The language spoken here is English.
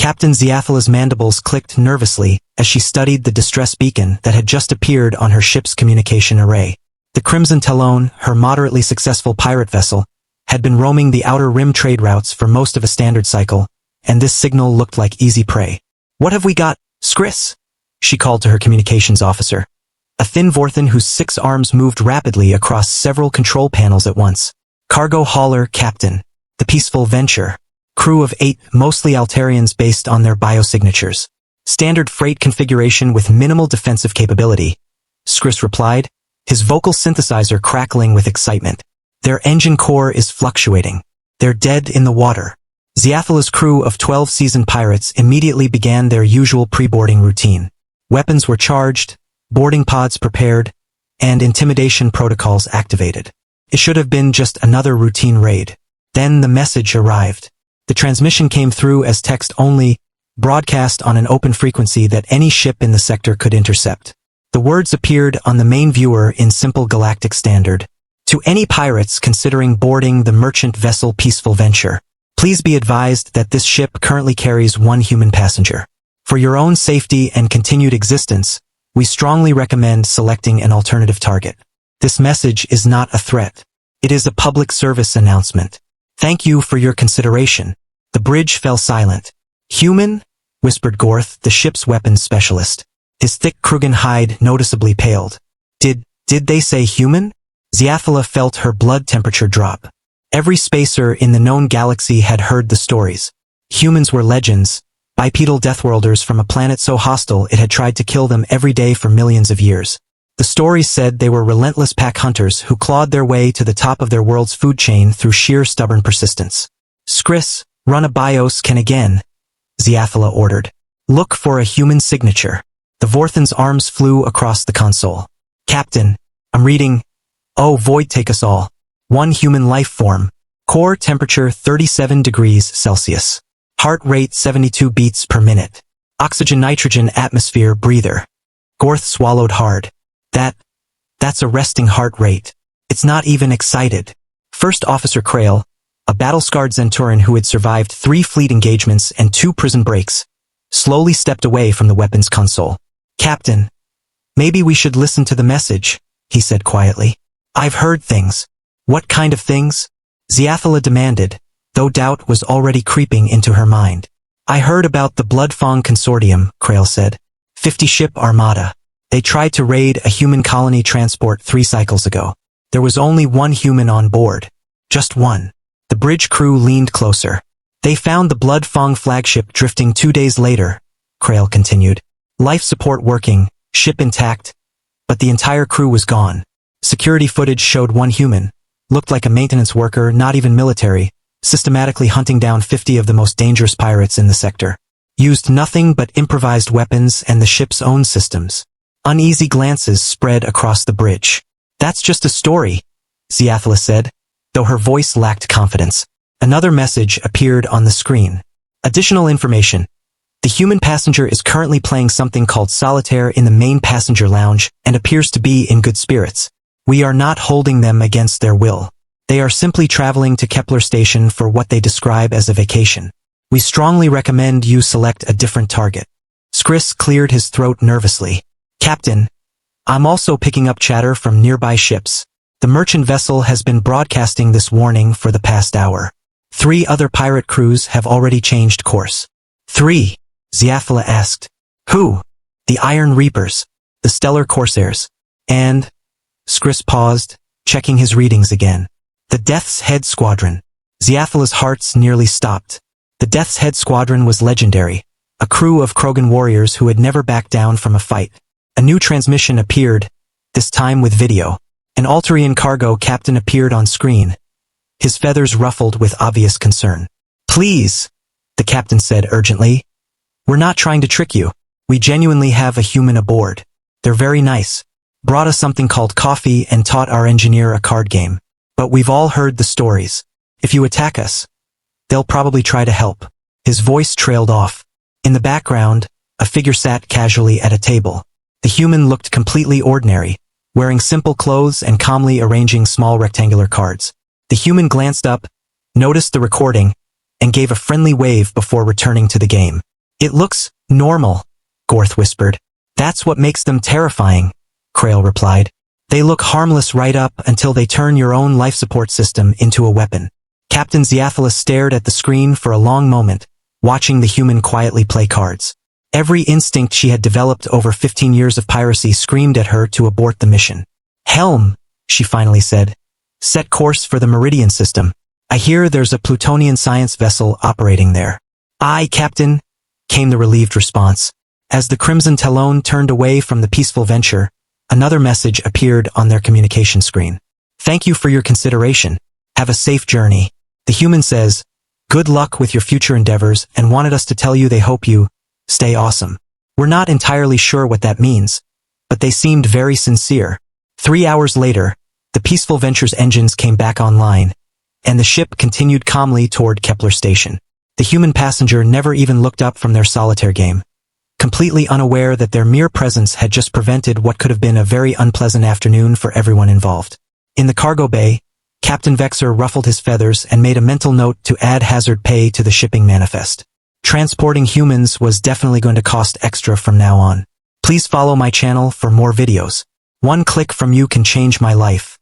Captain Zeathala's mandibles clicked nervously as she studied the distress beacon that had just appeared on her ship's communication array. The Crimson Talon, her moderately successful pirate vessel, had been roaming the outer rim trade routes for most of a standard cycle, and this signal looked like easy prey. "What have we got, Skris?" she called to her communications officer, a thin Vorthan whose 6 arms moved rapidly across several control panels at once. "Cargo hauler, Captain. The Peaceful Venture. Crew of 8, mostly Altarians based on their biosignatures. Standard freight configuration with minimal defensive capability," Skris replied, his vocal synthesizer crackling with excitement. "Their engine core is fluctuating. They're dead in the water." Zeathala's crew of 12 seasoned pirates immediately began their usual pre-boarding routine. Weapons were charged, boarding pods prepared, and intimidation protocols activated. It should have been just another routine raid. Then the message arrived. The transmission came through as text only, broadcast on an open frequency that any ship in the sector could intercept. The words appeared on the main viewer in simple Galactic standard. "To any pirates considering boarding the merchant vessel Peaceful Venture, please be advised that this ship currently carries 1 human passenger. For your own safety and continued existence, we strongly recommend selecting an alternative target. This message is not a threat. It is a public service announcement. Thank you for your consideration." The bridge fell silent. "Human?" whispered Gorth, the ship's weapons specialist. His thick Krugan hide noticeably paled. Did they say human?" Zeathala felt her blood temperature drop. Every spacer in the known galaxy had heard the stories. Humans were legends, bipedal deathworlders from a planet so hostile it had tried to kill them every day for millions of years. The stories said they were relentless pack hunters who clawed their way to the top of their world's food chain through sheer stubborn persistence. "Skris, run a bioscan again," Zeathala ordered. "Look for a human signature." The Vorthan's arms flew across the console. "Captain, I'm reading. Oh, void take us all. 1 human life form. Core temperature 37 degrees Celsius. Heart rate 72 beats per minute. Oxygen-nitrogen atmosphere breather." Gorth swallowed hard. That's a resting heart rate. It's not even excited. First Officer Krail, a battle-scarred Zenturan who had survived 3 fleet engagements and 2 prison breaks, slowly stepped away from the weapons console. "Captain, maybe we should listen to the message," he said quietly. "I've heard things." "What kind of things?" Zeathala demanded, though doubt was already creeping into her mind. "I heard about the Bloodfang Consortium," Krail said. 50-ship Armada. They tried to raid a human colony transport 3 cycles ago. There was only 1 human on board. Just 1. The bridge crew leaned closer. "They found the Bloodfang flagship drifting 2 days later," Krail continued. "Life support working, ship intact, but the entire crew was gone. Security footage showed 1 human, looked like a maintenance worker, not even military, systematically hunting down 50 of the most dangerous pirates in the sector. Used nothing but improvised weapons and the ship's own systems." Uneasy glances spread across the bridge. "That's just a story," Zeathala said, though her voice lacked confidence. Another message appeared on the screen. "Additional information. The human passenger is currently playing something called solitaire in the main passenger lounge and appears to be in good spirits. We are not holding them against their will. They are simply traveling to Kepler Station for what they describe as a vacation. We strongly recommend you select a different target." Skris cleared his throat nervously. "Captain, I'm also picking up chatter from nearby ships. The merchant vessel has been broadcasting this warning for the past hour. 3 other pirate crews have already changed course." "3?" Zeathala asked. "Who?" "The Iron Reapers, the Stellar Corsairs, and..." Skris paused, checking his readings again. "The Death's Head Squadron." Zeathala's hearts nearly stopped. The Death's Head Squadron was legendary, a crew of Krogan warriors who had never backed down from a fight. A new transmission appeared, this time with video. An Altarian cargo captain appeared on screen, his feathers ruffled with obvious concern. "Please," the captain said urgently. "We're not trying to trick you. We genuinely have a human aboard. They're very nice. Brought us something called coffee and taught our engineer a card game. But we've all heard the stories. If you attack us, they'll probably try to help." His voice trailed off. In the background, a figure sat casually at a table. The human looked completely ordinary, wearing simple clothes and calmly arranging small rectangular cards. The human glanced up, noticed the recording, and gave a friendly wave before returning to the game. It looks normal, Gorth whispered. That's what makes them terrifying, Krail replied. They look harmless right up until they turn your own life support system into a weapon. Captain Zeathala stared at the screen for a long moment, watching the human quietly play cards. Every instinct she had developed over 15 years of piracy screamed at her to abort the mission. Helm, she finally said. Set course for the Meridian system. I hear there's a Plutonian science vessel operating there. Aye, Captain, came the relieved response. As the Crimson Talon turned away from the peaceful venture, another message appeared on their communication screen. Thank you for your consideration. Have a safe journey. The human says, good luck with your future endeavors and wanted us to tell you they hope you stay awesome. We're not entirely sure what that means, but they seemed very sincere. 3 hours later, the peaceful venture's engines came back online, and the ship continued calmly toward Kepler Station. The human passenger never even looked up from their solitaire game, completely unaware that their mere presence had just prevented what could have been a very unpleasant afternoon for everyone involved. In the cargo bay, Captain Vexer ruffled his feathers and made a mental note to add hazard pay to the shipping manifest. Transporting humans was definitely going to cost extra from now on. Please follow my channel for more videos. One click from you can change my life.